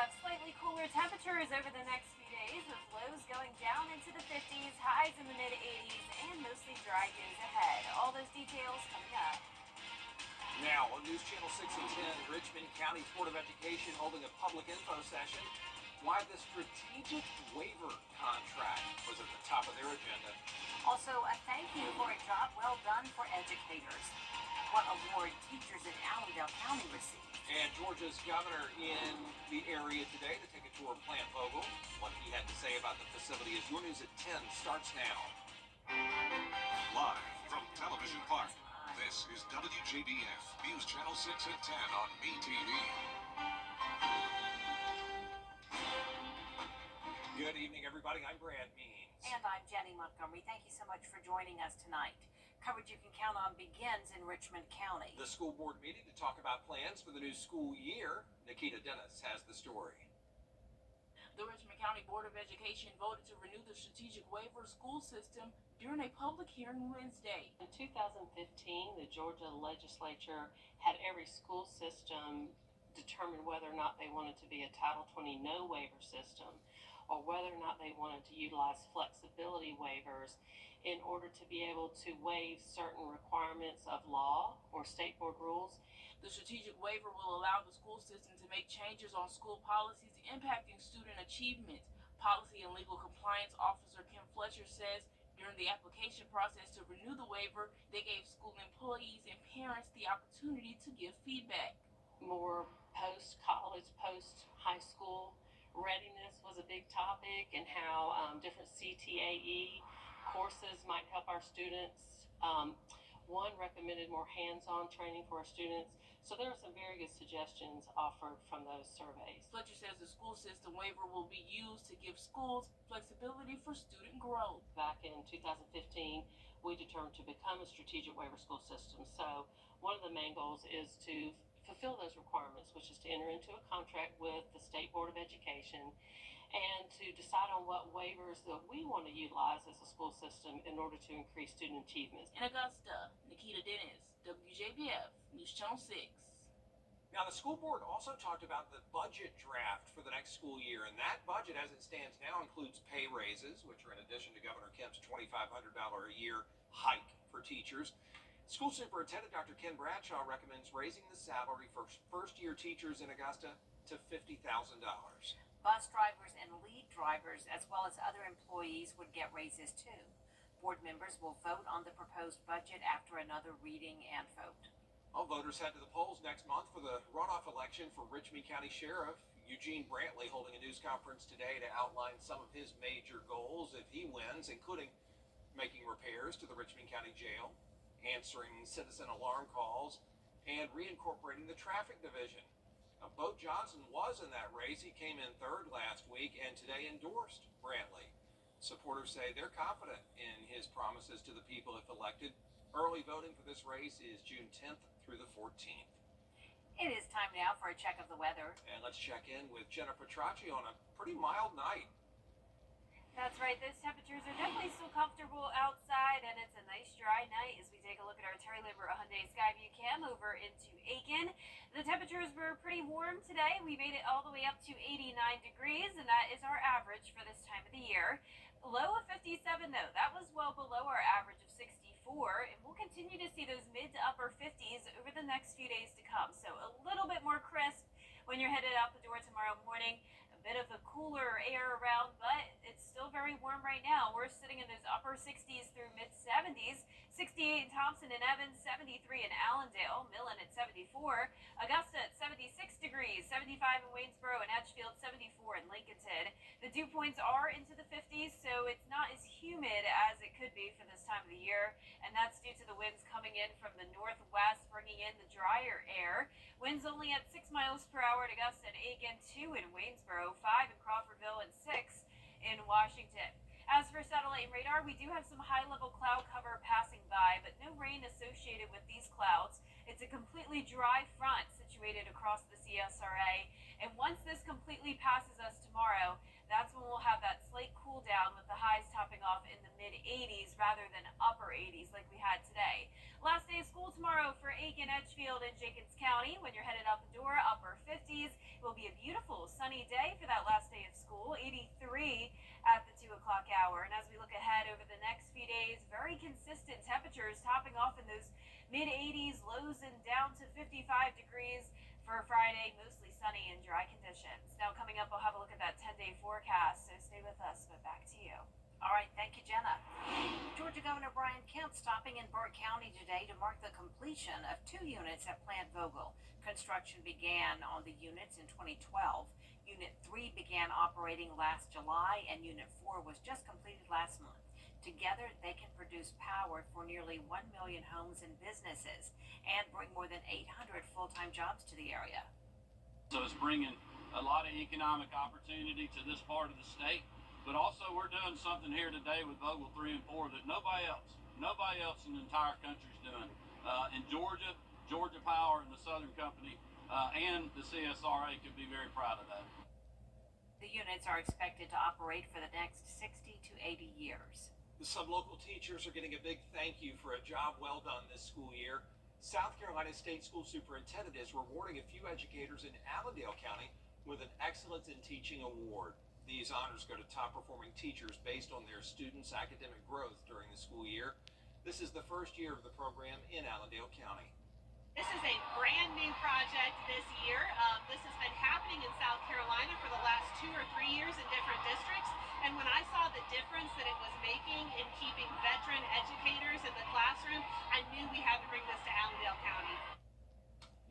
have slightly cooler temperatures over the next few days, with lows going down into the 50s, highs in the mid-80s, and mostly dry days ahead. All those details coming up. Now on News Channel 6 and 10, Richmond County's Board of Education holding a public info session. Why the strategic waiver contract was at the top of their agenda. Also, a thank you for a job well done for educators. What award teachers in Allendale County received. And Georgia's governor in the area today to take a tour of Plant Vogel. What he had to say about the facility is your news at 10 starts now. Live from Television Park, this is WJBF News Channel 6 and 10 on MeTV. Good evening, everybody. I'm Brad Means. And I'm Jenny Montgomery. Thank you so much for joining us tonight. Coverage you can count on begins in Richmond County. The school board meeting to talk about plans for the new school year. Nikita Dennis has the story. The Richmond County Board of Education voted to renew the strategic waiver school system during a public hearing Wednesday. In 2015, the Georgia legislature had every school system determine whether or not they wanted to be a Title 20 no waiver system, or whether or not they wanted to utilize flexibility waivers in order to be able to waive certain requirements of law or state board rules. The strategic waiver will allow the school system to make changes on school policies impacting student achievement. Policy and Legal Compliance Officer Kim Fletcher says during the application process to renew the waiver, they gave school employees and parents the opportunity to give feedback. More post-college, post-high school readiness was a big topic, and how different CTAE courses might help our students. One recommended more hands-on training for our students. So there are some very good suggestions offered from those surveys. Fletcher says the school system waiver will be used to give schools flexibility for student growth. Back in 2015, we determined to become a strategic waiver school system. So one of the main goals is to fulfill those requirements, which is to enter into a contract with the State Board of Education and to decide on what waivers that we want to utilize as a school system in order to increase student achievements. In Augusta, Nikita Dennis, WJBF, News Channel 6. Now, the school board also talked about the budget draft for the next school year, and that budget, as it stands now, includes pay raises, which are in addition to Governor Kemp's $2,500 a year hike for teachers. School Superintendent Dr. Ken Bradshaw recommends raising the salary for first-year teachers in Augusta to $50,000. Bus drivers and lead drivers, as well as other employees, would get raises too. Board members will vote on the proposed budget after another reading and vote. All voters head to the polls next month for the runoff election for Richmond County Sheriff. Eugene Brantley holding a news conference today to outline some of his major goals if he wins, including making repairs to the Richmond County Jail, answering citizen alarm calls, and reincorporating the traffic division. Now, Bo Johnson was in that race. He came in third last week and today endorsed Brantley. Supporters say they're confident in his promises to the people if elected. Early voting for this race is June 10th through the 14th. It is time now for a check of the weather. And let's check in with Jennifer Tracci on a pretty mild night. That's right, those temperatures are definitely still comfortable outside, and it's a nice dry night as we take a look at our Terry Labor Hyundai Skyview Cam over into Aiken. The temperatures were pretty warm today. We made it all the way up to 89 degrees, and that is our average for this time of the year. Low of 57, though. That was well below our average of 64, and we'll continue to see those mid to upper 50s over the next few days to come. So a little bit more crisp when you're headed out the door tomorrow morning. Bit of a cooler air around, but it's still very warm right now. We're sitting in those upper 60s through mid 70s. 68 in Thompson and Evans, 73 in Allendale, Millen at 74, Augusta at 76 degrees, 75 in Waynesboro and Edgefield, 74 in Lincolnton. The dew points are into the 50s, so it's not as humid as it could be for this time of the year, and that's due to the winds coming in from the northwest, bringing in the drier air. Winds only at 6 miles per hour at Augusta and Aiken, 2 in Waynesboro, 5 in Crawfordville, and 6 in Washington. As for satellite and radar, we do have some high-level cloud cover passing by, but no rain associated with these clouds. It's a completely dry front situated across the CSRA, and once this completely passes us tomorrow, That's when we'll have that slight cool down with the highs topping off in the mid 80s rather than upper 80s like we had today. Last day of school tomorrow for Aiken, Edgefield, and Jenkins County. When you're headed out the door, upper 50s. It will be a beautiful sunny day for that last day of school, 83 at the 2 o'clock hour. And as we look ahead over the next few days, very consistent temperatures topping off in those mid 80s, lows and down to 55 degrees for Friday, mostly sunny and dry conditions. Now coming up, we'll have a look at that 10-day forecast, so stay with us, but back to you. All right, thank you, Jenna. Georgia Governor Brian Kemp stopping in Burke County today to mark the completion of 2 units at Plant Vogel. Construction began on the units in 2012. Unit 3 began operating last July, and Unit 4 was just completed last month. Together, they can produce power for nearly 1 million homes and businesses and bring more than 800 full-time jobs to the area. So it's bringing a lot of economic opportunity to this part of the state, but also we're doing something here today with Vogel 3 and 4 that nobody else in the entire country is doing. In Georgia, Georgia Power and the Southern Company and the CSRA could be very proud of that. The units are expected to operate for the next 60 to 80 years. Some local teachers are getting a big thank you for a job well done this school year. South Carolina State School Superintendent is rewarding a few educators in Allendale County with an Excellence in Teaching award. These honors go to top performing teachers based on their students' academic growth during the school year. This is the first year of the program in Allendale County. This is a brand new project this year. This has been happening in South Carolina for the last 2 or 3 years in different districts. And when I saw the difference that it was making in keeping veteran educators in the classroom, I knew we had to bring this to Allendale County.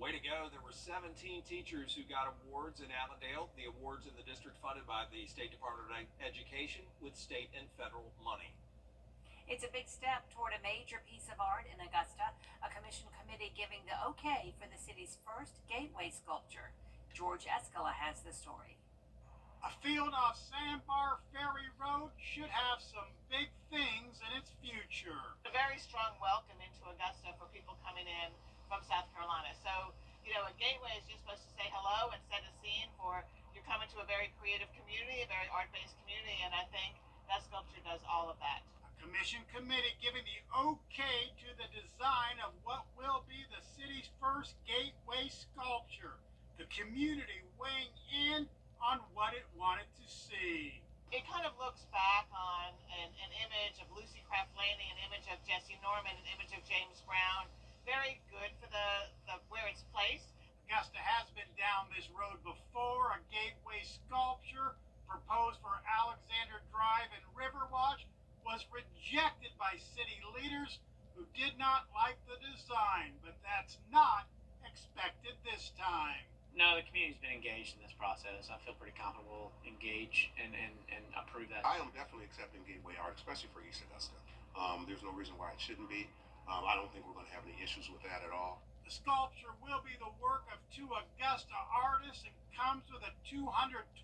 Way to go. There were 17 teachers who got awards in Allendale. The awards in the district funded by the State Department of Education with state and federal money. It's a big step toward a major piece of art in Augusta, a commission committee giving the okay for the city's first gateway sculpture. George Escala has the story. A field off Sandbar Ferry Road should have some big things in its future. A very strong welcome into Augusta for people coming in from South Carolina. So, a gateway is just supposed to say hello and set a scene for you're coming to a very creative community, a very art-based community, and I think that sculpture does all of that. Commission committee giving the okay to the design of what will be the city's first gateway sculpture. The community weighing in on what it wanted to see. It kind of looks back on an image of Lucy Craft Laney, an image of Jesse Norman, an image of James Brown. Very good for the where it's placed. Augusta has been down this road before. A gateway sculpture proposed for Alexander Drive and Riverwatch was rejected by city leaders who did not like the design, but that's not expected this time. No, the community's been engaged in this process. I feel pretty confident we'll engage and approve that. I am definitely accepting gateway art, especially for East Augusta. There's no reason why it shouldn't be. I don't think we're going to have any issues with that at all. The sculpture will be the work of 2 Augusta artists and comes with a $225,000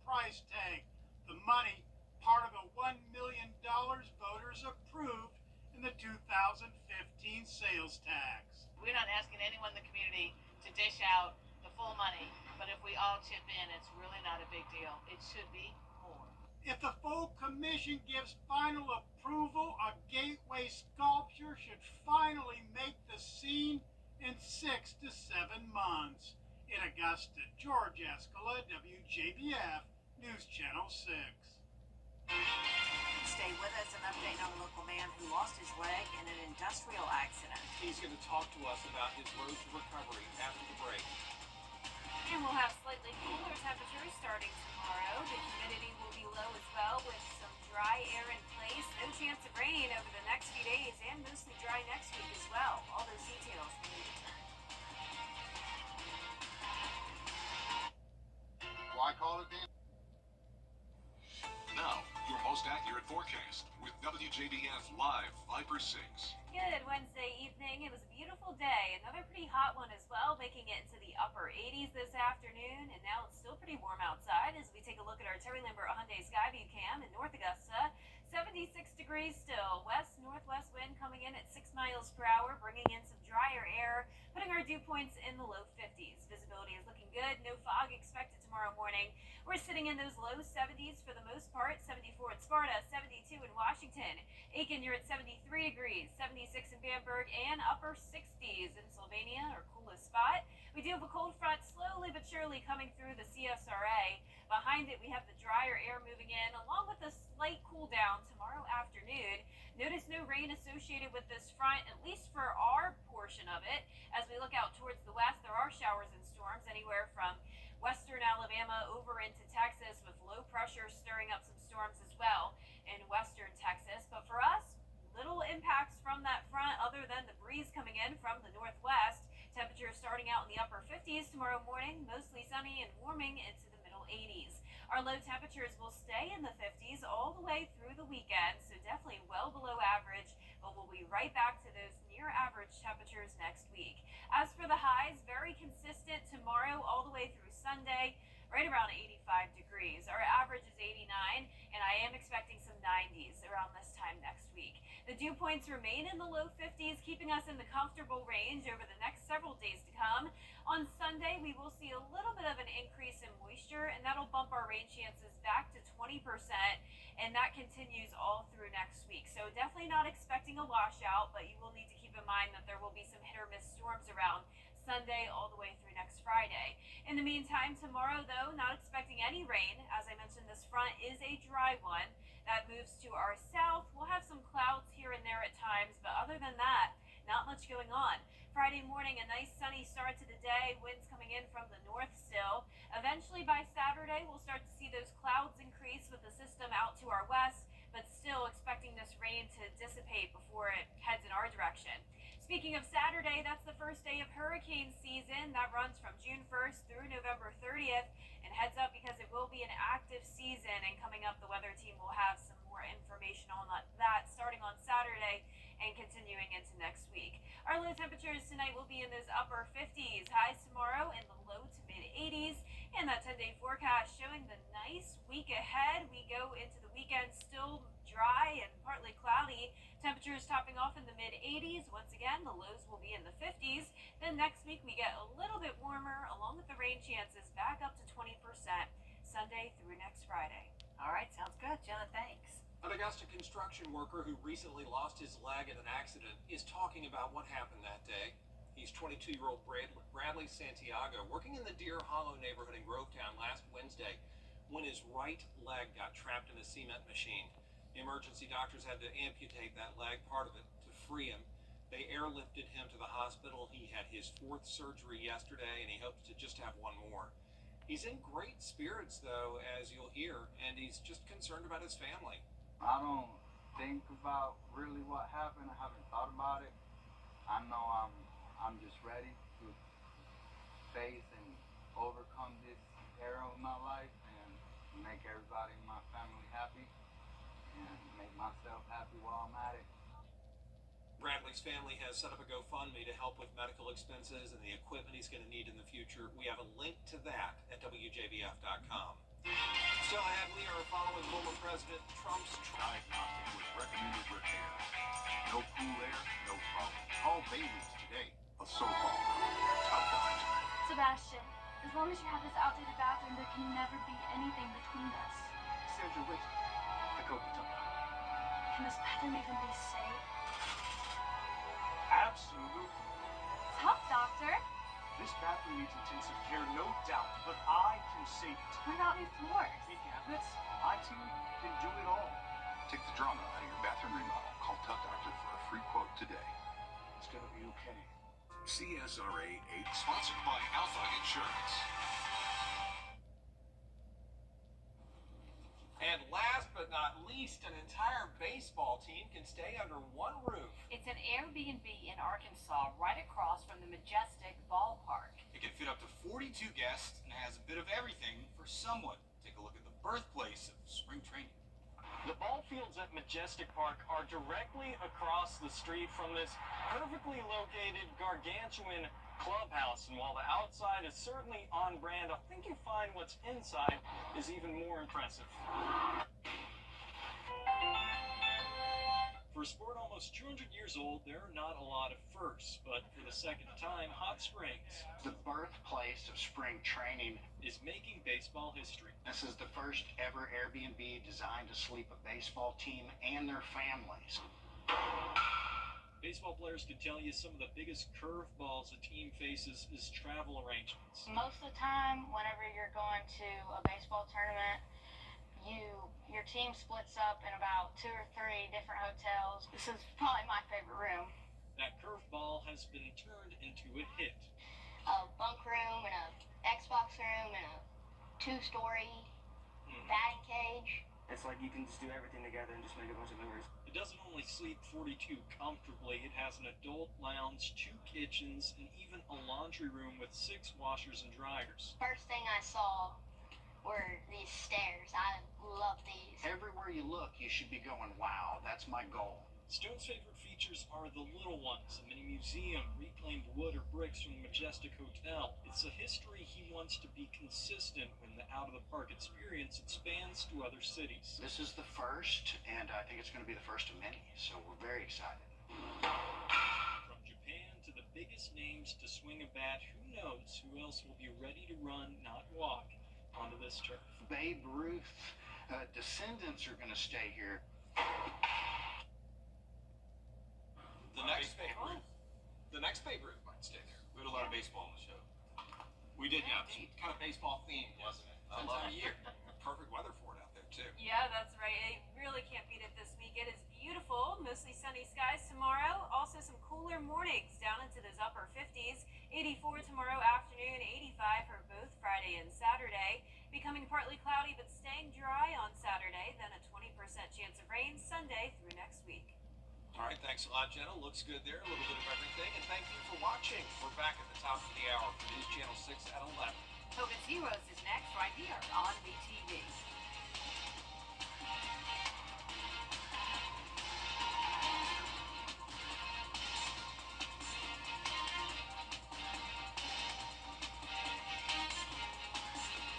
price tag. The money, part of the $1 million voters approved in the 2015 sales tax. We're not asking anyone in the community to dish out the full money, but if we all chip in, it's really not a big deal. It should be more. If the full commission gives final approval, a gateway sculpture should finally make the scene in 6 to 7 months. In Augusta, George Escala, WJBF, News Channel 6. Stay with us. An update on a local man who lost his leg in an industrial accident. He's going to talk to us about his road to recovery after the break. And we'll have slightly cooler temperatures starting tomorrow. The humidity will be low as well with some dry air in place. No chance of rain over the next few days and mostly dry next week as well. All those details when we return. Why call it then? Now, your most accurate forecast with WJBF Live Viper 6. Good Wednesday evening. It was a beautiful day. Another pretty hot one as well, making it into the upper 80s this afternoon. And now it's still pretty warm outside as we take a look at our Terry Lambert Hyundai Skyview cam in North Augusta. 76 degrees. degrees still. West-northwest wind coming in at 6 miles per hour, bringing in some drier air, putting our dew points in the low 50s. Visibility is looking good. No fog expected tomorrow morning. We're sitting in those low 70s for the most part. 74 in Sparta, 72 in Washington. Aiken, you're at 73 degrees, 76 in Bamberg, and upper 60s in Sylvania, our coolest spot. We do have a cold front slowly but surely coming through the CSRA. Behind it, we have the drier air moving in, along with a slight cool down tomorrow afternoon. Notice no rain associated with this front, at least for our portion of it. As we look out towards the west, there are showers and storms anywhere from western Alabama over into Texas, with low pressure stirring up some storms as well in western Texas. But for us, little impacts from that front other than the breeze coming in from the northwest. Temperatures starting out in the upper 50s tomorrow morning, mostly sunny and warming into the middle 80s. Our low temperatures will stay in the 50s all the way through the weekend, so definitely well below average, but we'll be right back to those near average temperatures next week. As for the highs, very consistent tomorrow all the way through Sunday, right around 85 degrees. Our average is 89, and I am expecting some 90s around this time next week. The dew points remain in the low 50s, keeping us in the comfortable range over the next several days to come. On Sunday, we will see a little bit of an increase in moisture, and that'll bump our rain chances back to 20%, and that continues all through next week. So definitely not expecting a washout, but you will need to keep in mind that there will be some hit or miss storms around Sunday all the way through next Friday. In the meantime, tomorrow though, not expecting any rain. As I mentioned, this front is a dry one that moves to our south. We'll have some clouds here and there at times, but other than that, not much going on. Friday morning, a nice sunny start to the day, winds coming in from the north still. Eventually by Saturday, we'll start to see those clouds increase with the system out to our west, but still expecting this rain to dissipate before it heads in our direction. Speaking of Saturday, that's the first day of hurricane season. That runs from June 1st through November 30th. And heads up, because it will be an active season, and coming up, the weather team will have some more information on that starting on Saturday and continuing into next week. Our low temperatures tonight will be in those upper 50s. Highs tomorrow in the low to mid 80s. And that 10-day forecast showing the nice week ahead. We go into the weekend still dry and partly cloudy. Temperatures topping off in the mid 80s. Once again, the lows will be in the 50s. Then next week we get a little bit warmer, along with the rain chances back up to 20% Sunday through next Friday. All right, sounds good, Jenna. Thanks. An Augusta construction worker who recently lost his leg in an accident is talking about what happened that day. He's 22-year-old Bradley Santiago, working in the Deer Hollow neighborhood in Grovetown last Wednesday when his right leg got trapped in a cement machine. Emergency doctors had to amputate that leg, part of it, to free him. They airlifted him to the hospital. He had his 4th surgery yesterday, and he hopes to just have one more. He's in great spirits, though, as you'll hear, and he's just concerned about his family. I don't think about really what happened. I haven't thought about it. I know I'm just ready to face and overcome this era of my life and make everybody in my family happy and make myself happy while I'm at it. Bradley's family has set up a GoFundMe to help with medical expenses and the equipment he's going to need in the future. We have a link to that at WJBF.com. Still ahead, we are following former President Trump's Diagnostic with recommended repair. No cool air, no problem. Call Bailey's today. A so-called tough doctor. Sebastian, as long as you have this outdated bathroom, there can never be anything between us. Sandra, wait. I go to tough doctor. Can this bathroom even be safe? Absolutely. Tough doctor? This bathroom needs intensive care, no doubt, but I can save it. What about new floors? New cabinets? My team can do it all. Take the drama out of your bathroom remodel. Call Tough Doctor for a free quote today. It's gonna be okay. CSRA 8, sponsored by Alpha Insurance. And last but not least, an entire baseball team can stay under one roof. It's an Airbnb in Arkansas, right across from the Majestic Ballpark. It can fit up to 42 guests and has a bit of everything for someone. Take a look at the birthplace of spring training. The ball fields at Majestic Park are directly across the street from this perfectly located gargantuan clubhouse, and while the outside is certainly on brand, I think you find what's inside is even more impressive. almost 200 years old, there are not a lot of firsts, but for the second time, Hot Springs, the birthplace of spring training, is making baseball history. This is the first ever Airbnb designed to sleep a baseball team and their families. Baseball players can tell you some of the biggest curveballs a team faces is travel arrangements. Most of the time, whenever you're going to a baseball tournament, your team splits up in about 2 or 3 different hotels. This is probably my favorite room. That curveball has been turned into a hit. A bunk room and a Xbox room and a 2-story batting cage. It's like you can just do everything together and just make a bunch of memories. It doesn't only sleep 42 comfortably, it has an adult lounge, 2 kitchens, and even a laundry room with 6 washers and dryers. First thing I saw were these stairs. I love these. Everywhere you look, you should be going, wow, that's my goal. Stone's favorite features are the little ones, a mini museum, reclaimed wood or bricks from the Majestic Hotel. It's a history he wants to be consistent when the out-of-the-park experience expands to other cities. This is the first, and I think it's going to be the first of many, so we're very excited. From Japan to the biggest names to swing a bat, who knows who else will be ready to run, not walk, onto this turf. Babe Ruth descendants are going to stay here. The next Babe Ruth might stay there. We had a lot of baseball on the show. We did, yeah. It's kind of baseball themed, wasn't it? I love the year. Perfect weather for it out there too. Yeah, that's right. I really can't beat it this week. It is beautiful, mostly sunny skies tomorrow. Also some cooler mornings down into those upper 50s. 84 tomorrow afternoon, 85 for both Friday and Saturday. Becoming partly cloudy but staying dry on Saturday, then a 20% chance of rain Sunday through next week. All right, thanks a lot, Jenna. Looks good there. A little bit of everything. And thank you for watching. We're back at the top of the hour for News Channel 6 at 11. Focus Heroes is next right here on WJBF.